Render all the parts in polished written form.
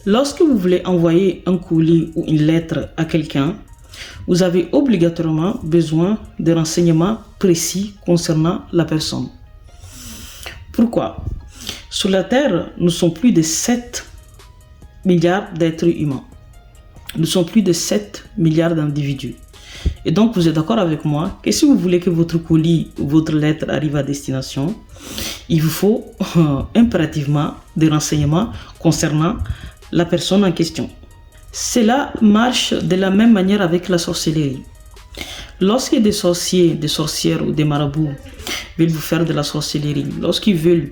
Lorsque vous voulez envoyer un colis ou une lettre à quelqu'un, vous avez obligatoirement besoin de renseignements précis concernant la personne. Pourquoi? Sur la Terre, nous sommes plus de 7 milliards d'êtres humains. Nous sommes plus de 7 milliards d'individus. Et donc, vous êtes d'accord avec moi que si vous voulez que votre colis ou votre lettre arrive à destination, il vous faut impérativement des renseignements concernant la personne en question. Cela marche de la même manière avec la sorcellerie. Lorsque des sorciers, des sorcières ou des marabouts veulent vous faire de la sorcellerie, lorsqu'ils veulent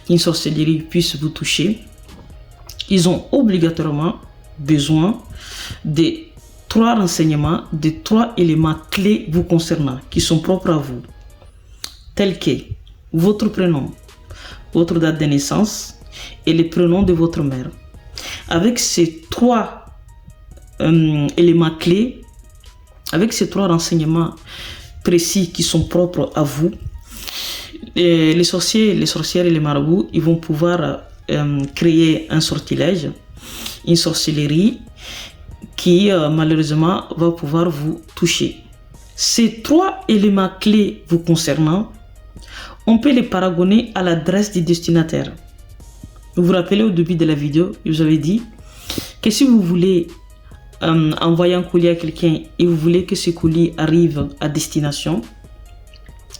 qu'une sorcellerie puisse vous toucher, ils ont obligatoirement besoin de 3 renseignements, de 3 éléments clés vous concernant, qui sont propres à vous, tels que votre prénom, votre date de naissance et le prénom de votre mère. Avec ces 3 éléments clés, avec ces 3 renseignements précis qui sont propres à vous, les sorciers, les sorcières et les marabouts, ils vont pouvoir créer un sortilège, une sorcellerie qui malheureusement va pouvoir vous toucher. Ces 3 éléments clés vous concernant, on peut les paragonner à l'adresse du destinataire. Vous vous rappelez au début de la vidéo, je vous avais dit que si vous voulez envoyer un colis à quelqu'un et vous voulez que ce colis arrive à destination,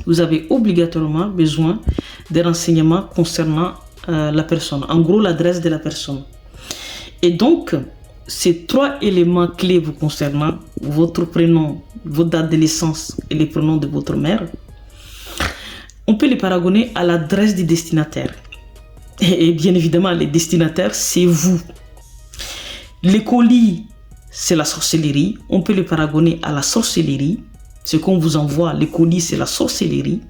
vous avez obligatoirement besoin des renseignements concernant la personne, en gros l'adresse de la personne. Et donc, ces 3 éléments clés vous concernant, votre prénom, votre date de naissance et le prénom de votre mère, on peut les paragonner à l'adresse du destinataire. Et bien évidemment, le destinataire, c'est vous. Les colis, c'est la sorcellerie. On peut les paragonner à la sorcellerie. Ce qu'on vous envoie, les colis, c'est la sorcellerie.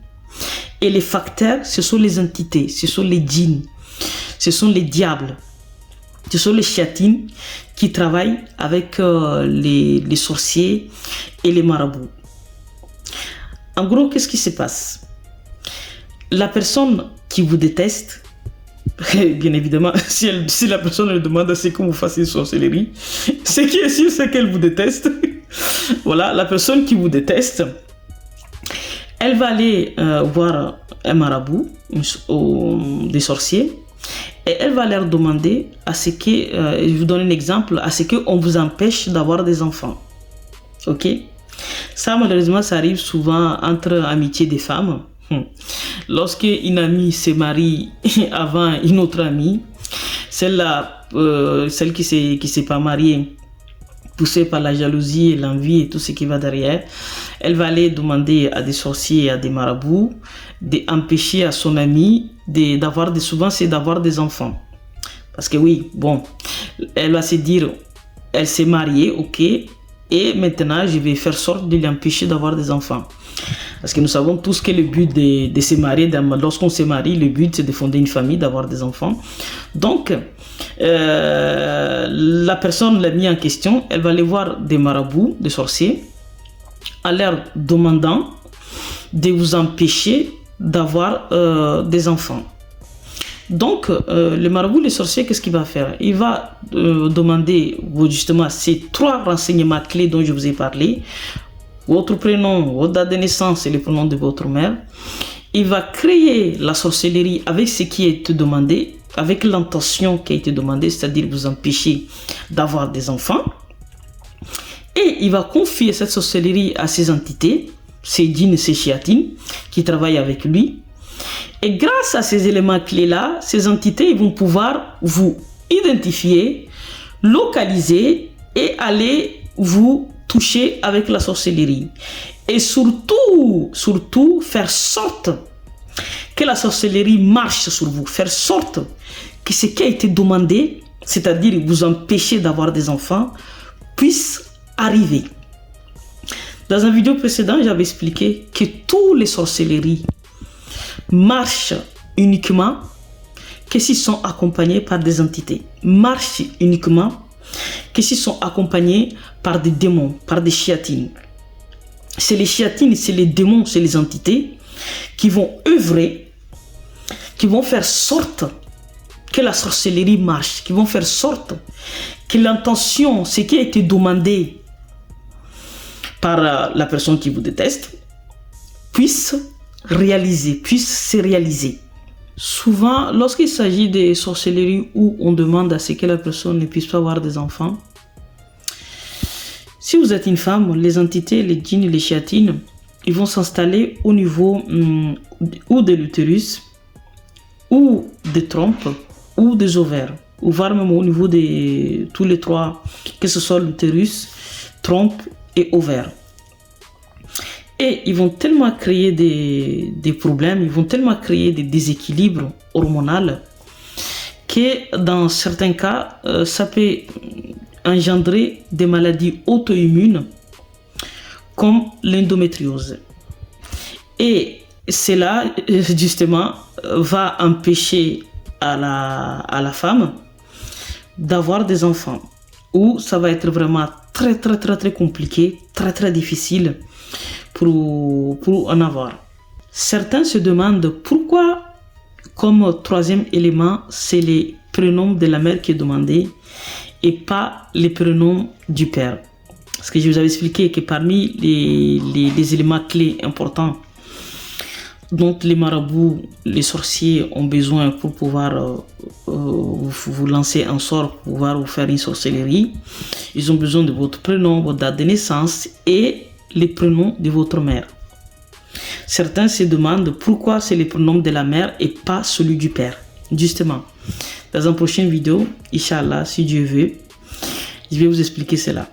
Et les facteurs, ce sont les entités, ce sont les djinns, ce sont les diables, ce sont les chatines qui travaillent avec les sorciers et les marabouts. En gros, qu'est-ce qui se passe? La personne qui vous déteste, bien évidemment, si la personne elle demande à ce que vous fassiez une sorcellerie, ce qui est sûr, c'est qu'elle vous déteste. Voilà, la personne qui vous déteste, elle va aller voir un marabout, des sorciers, et elle va leur demander à ce que, je vous donne un exemple, à ce qu'on vous empêche d'avoir des enfants. Ok? Ça, malheureusement, ça arrive souvent entre amitié des femmes. Lorsque une amie se marie avant une autre amie, celle qui s'est pas mariée, poussée par la jalousie et l'envie et tout ce qui va derrière, elle va aller demander à des sorciers et à des marabouts d'empêcher à son amie d'avoir des enfants. Parce que oui, bon, elle va se dire, elle s'est mariée, ok, et maintenant je vais faire sorte de l'empêcher d'avoir des enfants. Parce que nous savons tous que le but de se marier, lorsqu'on se marie, le but c'est de fonder une famille, d'avoir des enfants. Donc, la personne l'a mis en question, elle va aller voir des marabouts, des sorciers, en leur demandant de vous empêcher d'avoir des enfants. Donc, le marabout, le sorcier, qu'est-ce qu'il va faire? Il va demander justement ces 3 renseignements clés dont je vous ai parlé, votre prénom, votre date de naissance et le prénom de votre mère. Il va créer la sorcellerie avec ce qui est demandé, avec l'intention qui a été demandée, c'est-à-dire vous empêcher d'avoir des enfants. Et il va confier cette sorcellerie à ces entités, ces djinns et ces chiatines qui travaillent avec lui. Et grâce à ces éléments clés-là, ces entités ils vont pouvoir vous identifier, localiser et aller vous toucher avec la sorcellerie. Et surtout, faire sorte que la sorcellerie marche sur vous, faire sorte que ce qui a été demandé, c'est-à-dire vous empêcher d'avoir des enfants, puisse arriver. Dans une vidéo précédente, j'avais expliqué que toutes les sorcelleries marchent uniquement que s'ils sont accompagnés par des entités. Marchent uniquement que s'ils sont accompagnés par des démons, par des chiatines. C'est les chiatines, c'est les démons, c'est les entités qui vont œuvrer, qui vont faire sorte que la sorcellerie marche, qui vont faire sorte que l'intention, ce qui a été demandé par la personne qui vous déteste, puisse se réaliser. Souvent, lorsqu'il s'agit de sorcellerie où on demande à ce que la personne ne puisse pas avoir des enfants, si vous êtes une femme, les entités, les djinns, les chéatines, ils vont s'installer au niveau ou de l'utérus, ou des trompes, ou des ovaires, ou voire même au niveau de tous les trois, que ce soit l'utérus, trompe et ovaire. Et ils vont tellement créer des problèmes, ils vont tellement créer des déséquilibres hormonaux que dans certains cas, ça peut engendrer des maladies auto-immunes comme l'endométriose. Et cela, justement, va empêcher à la femme d'avoir des enfants. Ou ça va être vraiment très compliqué, très difficile pour en avoir. Certains se demandent pourquoi, comme troisième élément, c'est les prénoms de la mère qui est demandé et pas les prénoms du père. Parce que je vous avais expliqué que parmi les éléments clés importants dont les marabouts, les sorciers ont besoin pour pouvoir vous lancer un sort, pour pouvoir vous faire une sorcellerie, ils ont besoin de votre prénom, votre date de naissance et les prénoms de votre mère. Certains se demandent pourquoi c'est les prénoms de la mère et pas celui du père. Justement, dans une prochaine vidéo, Inch'Allah, si Dieu veut, je vais vous expliquer cela.